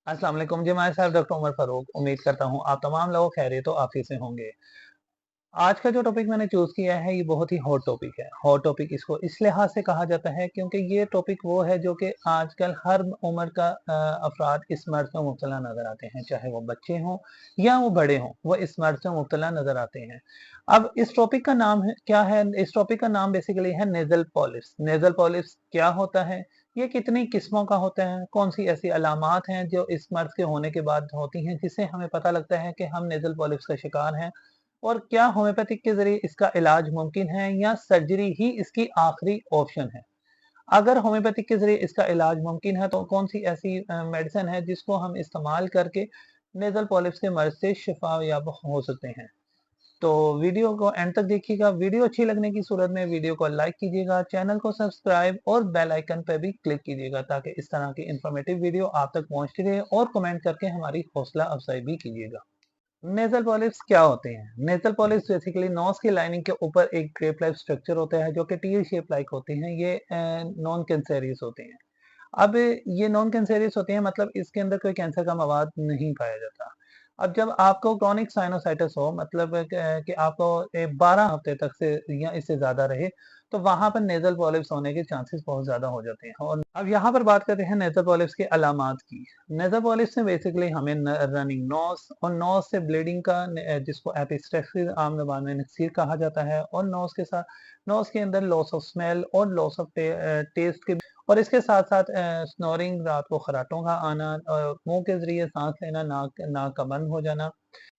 अस्सलाम वालेकुम जी, हमारे साथ डॉक्टर उमर फारूक। उम्मीद करता हूँ आप तमाम लोग खैरियत तो आफियत से होंगे। आज का जो टॉपिक मैंने चूज़ किया है ये बहुत ही हॉट टॉपिक है। हॉट टॉपिक इसको इस लिहाज से कहा जाता है क्योंकि ये टॉपिक वो है जो कि आजकल हर उम्र का अफ़राद इस मर्ज़ में मुब्तला नज़र आते हैं, चाहे वो बच्चे हों या वो बड़े हों, वो इस मर्ज़ में मुब्तला नज़र आते हैं। अब इस टॉपिक का नाम है क्या है? इस टॉपिक का नाम बेसिकली है नेज़ल पॉलिप्स। नेज़ल पॉलिप्स क्या होता है? ये कितनी किस्मों का होता है? कौन-सी ऐसी अलामात हैं जो इस मर्ज़ के होने के बाद होती हैं जिससे हमें पता लगता है कि हम नेज़ल पॉलिप्स का शिकार हैं? और क्या होम्योपैथिक के ज़रिए इसका इलाज मुमकिन है या सर्जरी ही इसकी आखिरी ऑप्शन है? अगर होम्योपैथिक के ज़रिए इसका इलाज मुमकिन है तो कौन-सी ऐसी मेडिसिन है जिसको हम इस्तेमाल करके नेज़ल पॉलिप्स के मर्ज़ से शिफ़ायाब हो सकते हैं? तो वीडियो को एंड तक देखिएगा। वीडियो अच्छी लगने की सूरत में वीडियो को लाइक कीजिएगा, चैनल को सब्सक्राइब और बेल आइकन पे भी क्लिक कीजिएगा ताकि इस तरह की इन्फॉर्मेटिव वीडियो आप तक पहुँचती रहे और कमेंट करके हमारी हौसला अफ़ज़ाई भी कीजिएगा। नेज़ल पॉलिप्स क्या होते हैं? नेज़ल पॉलिप्स बेसिकली नोज़ की लाइनिंग के ऊपर एक ग्रेप लाइक स्ट्रक्चर होता है जो कि टी शेप लाइक होते हैं। ये नॉन कैंसरियस होते हैं। अब ये नॉन कैंसरियस होते हैं मतलब इसके अंदर कोई कैंसर का मवाद नहीं पाया जाता। अब जब आपको क्रॉनिक साइनोसाइटिस हो मतलब कि आपको 12 हफ्ते तक से या इससे ज़्यादा रहे, तो वहाँ पर नेज़ल पॉलिप्स होने के चांसेस बहुत ज़्यादा हो जाते हैं। और अब यहाँ पर बात करते हैं नेज़ल पॉलिप्स के अलामात की। नेज़ल पॉलिप्स में बेसिकली हमें रनिंग नोज़ और नोज़ से ब्लीडिंग का जिसको एपिस्टेक्सिस आम ज़बान में नक्सीर कहा जाता है और नोज़ के साथ नोज़ के अंदर लॉस ऑफ स्मेल और लॉस ऑफ टेस्ट के और इसके साथ-साथ स्नोरिंग, रात को खर्राटों का आना, मुँह के ज़रिए साँस लेना, नाक नाक का बंद हो जाना,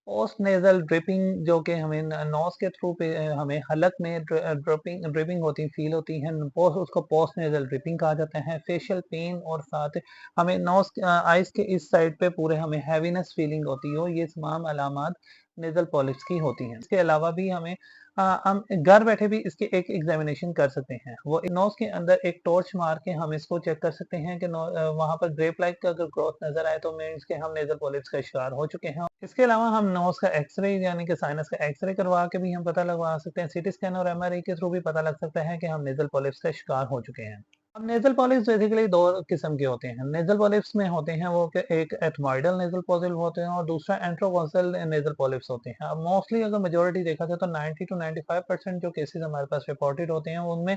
पोस्ट नेज़ल ड्रिपिंग जो कि हमें नोज़ के थ्रू हमें हलक में ड्रिपिंग होती फ़ील होती है, पोस्ट उसको पोस्ट नेज़ल ड्रिपिंग कहा जाता है। फेशियल पेन और साथ हमें आइज़ के इस साइड पे पूरे हमें हैवीनेस फ़ीलिंग होती हो, ये तमाम अलामात नेज़ल पॉलिप्स की होती हैं। इसके अलावा भी हम घर बैठे भी इसकी एक एग्ज़ामिनेशन कर सकते हैं। वो नोज़ के अंदर एक टॉर्च मार के हम इसको चेक कर सकते हैं कि वहाँ पर ग्रेप लाइक का अगर ग्रोथ नज़र आए तो मीन्स कि हम नेज़ल पॉलिप्स का शिकार हो चुके हैं। इसके अलावा हम नोज़ का एक्स-रे यानी कि साइनस का एक्स-रे करवा के भी हम पता लगवा सकते हैं। सीटी स्कैन और एमआरआई के थ्रू भी पता लग सकता है कि हम नेज़ल पॉलिप्स का शिकार हो चुके हैं। अब नेज़ल पॉलिप्स बेसिकली 2 किस्म के होते हैं। नेज़ल पॉलिप्स में होते हैं वो कि एक एथमॉइडल नेज़ल पॉलिप होते हैं और दूसरा एंट्रोकोन्सल नेज़ल पॉलिप्स होते हैं। अब मोस्टली अगर मेजॉरिटी देखा जाए तो 90 टू 95% जो केसेज़ हमारे पास रिपोर्टेड होते हैं उनमें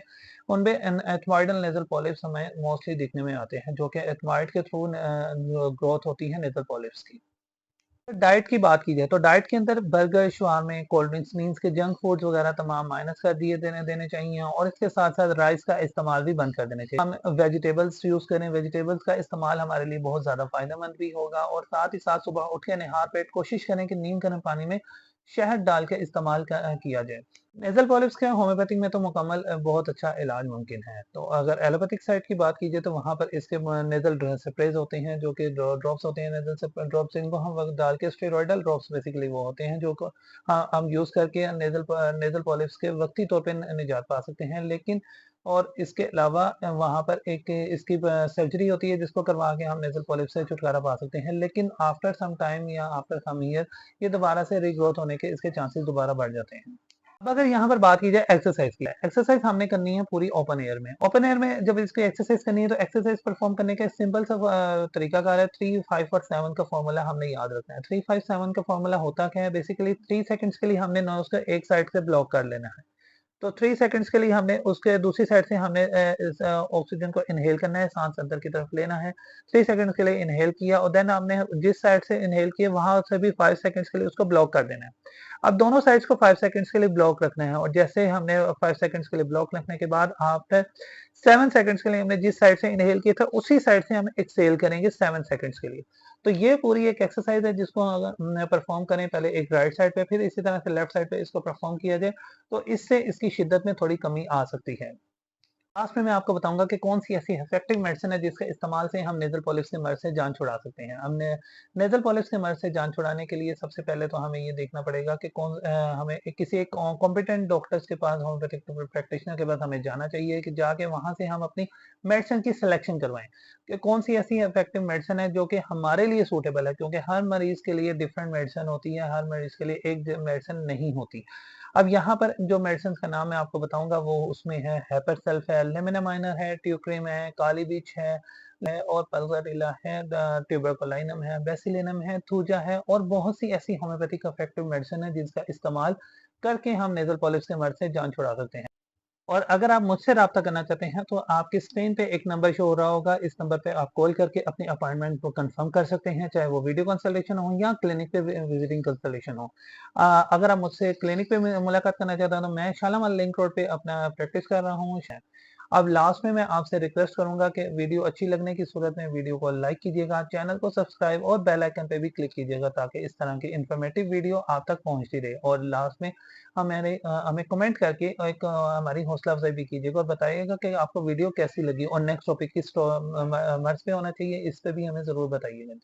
उनमें एथमॉइडल नेज़ल पॉलिप्स हमें मोस्टली दिखने में आते हैं, जो कि एथमॉइड के थ्रू ग्रोथ होती है नेज़ल पॉलिप्स की। डाइट की बात की जाए तो डाइट के अंदर बर्गर, शवारमे, कोल्ड ड्रिंक्स मीन्स के जंक फूड्स वगैरह तमाम माइनस कर दिए देने देने चाहिए और इसके साथ-साथ राइस का इस्तेमाल भी बंद कर देना चाहिए। हम वेजिटेबल्स यूज़ करें, वेजिटेबल्स का इस्तेमाल हमारे लिए बहुत ज़्यादा फ़ायदेमंद भी होगा और साथ ही साथ सुबह उठ के निहार पेट कोशिश करें कि नीम गर्म पानी में शहद डाल के इस्तेमाल किया जाए। नेज़ल पॉलिप्स का होम्योपैथिक में तो मुकम्मल बहुत अच्छा इलाज मुमकिन है। तो अगर एलोपैथिक साइड की बात कीजिए तो वहाँ पर इसके नेज़ल स्प्रेज़ होते हैं जो कि ड्रॉप्स होते हैं नेज़ल ड्रॉप्स इनको हम वक़्त डाल के स्टेरॉयडल ड्रॉप्स बेसिकली वो होते हैं जो को हाँ, हम यूज़ करके नेज़ल पॉलिप्स के वक़्ती तौर पे निजात पा सकते हैं। लेकिन और इसके अलावा वहाँ पर एक इसकी सर्जरी होती है जिसको करवा के हम नेज़ल पॉलिप से छुटकारा पा सकते हैं। लेकिन आफ्टर सम टाइम या आफ्टर सम ईयर ये दोबारा से रीग्रोथ होने के इसके चांसेस दोबारा बढ़ जाते हैं। अब अगर यहाँ पर बात की जाए एक्सरसाइज की, एक्सरसाइज हमने करनी है पूरी ओपन एयर में। ओपन एयर में जब इसकी एक्सरसाइज करनी है तो एक्सरसाइज परफॉर्म करने का सिंपल सा तरीकाकार है। 3, 5 और 7 का फॉर्मूला हमने याद रखना है। 3, 5, 7 का फॉर्मूला होता क्या है? बेसिकली 3 सेकंड्स के लिए हमने नोज को एक साइड से ब्लॉक कर लेना है। तो 3 सेकंड्स के लिए हमने उसके दूसरी साइड से हमने इस ऑक्सीजन को इनहेल करना है, साँस अंदर की तरफ लेना है। 3 सेकंड्स के लिए इनहेल किया और देन हमने जिस साइड से इनहेल किया वहाँ से भी 5 सेकंड्स के लिए उसको ब्लॉक कर देना है। अब दोनों साइड्स को 5 सेकंड्स के लिए ब्लॉक रखना है और जैसे हमने 5 सेकंड्स के लिए ब्लॉक रखने के बाद आफ्टर 7 सेकंड्स के लिए हमने जिस साइड से इनहेल किया था उसी साइड से हम एक्सहेल करेंगे 7 सेकंड्स के लिए। तो ये पूरी एक एक्सरसाइज है जिसको अगर परफॉर्म करें पहले एक राइट साइड पे फिर इसी तरह से लेफ्ट साइड पे इसको परफॉर्म किया जाए तो इससे इसकी शिद्दत में थोड़ी कमी आ सकती है। लास्ट में मैं आपको बताऊँगा कि कौन-सी ऐसी इफेक्टिव मेडिसिन है जिसके इस्तेमाल से हम नेज़ल पॉलिप्स के मर्ज़ से जान छुड़ा सकते हैं। हमने नेज़ल पॉलिप्स के मर्ज़ से जान छुड़ाने के लिए सबसे पहले तो हमें ये देखना पड़ेगा कि हमें किसी एक कॉम्पिटेंट डॉक्टर्स के पास होम्योपैथिक प्रैक्टिशनर के पास हमें जाना चाहिए कि जाके वहाँ से हम अपनी मेडिसिन की सिलेक्शन करवाएँ, कि कौन-सी ऐसी इफेक्टिव मेडिसिन है जो कि हमारे लिए सूटेबल है क्योंकि हर मरीज़ के लिए डिफरेंट मेडिसिन होती है, हर मरीज़ के लिए एक ज मेडिसिन नहीं होती। अब यहाँ पर जो मेडिसिन्स का नाम मैं आपको बताऊँगा वो उसमें है हेपरसेल्फ है, लिमिनामाइनर है, ट्यूक्रिम है, कालीबिच है, है और पल्सरिला है, ट्यूबरकुलिनम है, बेसिलिनम है, थूजा है और बहुत सी ऐसी होम्योपैथिक इफेक्टिव मेडिसिन है जिसका इस्तेमाल करके हम नेज़ल पॉलिप के मर्ज़ से जान छुड़ा सकते हैं। और अगर आप मुझसे राब्ता करना चाहते हैं तो आपकी स्क्रीन पे एक नंबर शो हो रहा होगा, इस नंबर पे आप कॉल करके अपनी अपॉइंटमेंट को कंफर्म कर सकते हैं, चाहे वो वीडियो कंसल्टेशन हो या क्लिनिक पे विजिटिंग कंसल्टेशन हो। अगर आप मुझसे क्लिनिक पे मुलाकात करना चाहते हैं तो मैं शालामार लिंक रोड पे अपना प्रैक्टिस कर रहा हूँ। अब लास्ट में मैं आपसे रिक्वेस्ट करूंगा कि वीडियो अच्छी लगने की सूरत में वीडियो को लाइक कीजिएगा, चैनल को सब्सक्राइब और बेल आइकन पे भी क्लिक कीजिएगा ताकि इस तरह की इन्फॉर्मेटिव वीडियो आप तक पहुंचती रहे। और लास्ट में हमें कमेंट करके एक हमारी हौसला अफजाई भी कीजिएगा और बताइएगा कि आपको वीडियो कैसी लगी और नेक्स्ट टॉपिक किस मर्ज पे होना चाहिए, इस पे भी हमें ज़रूर बताइएगा।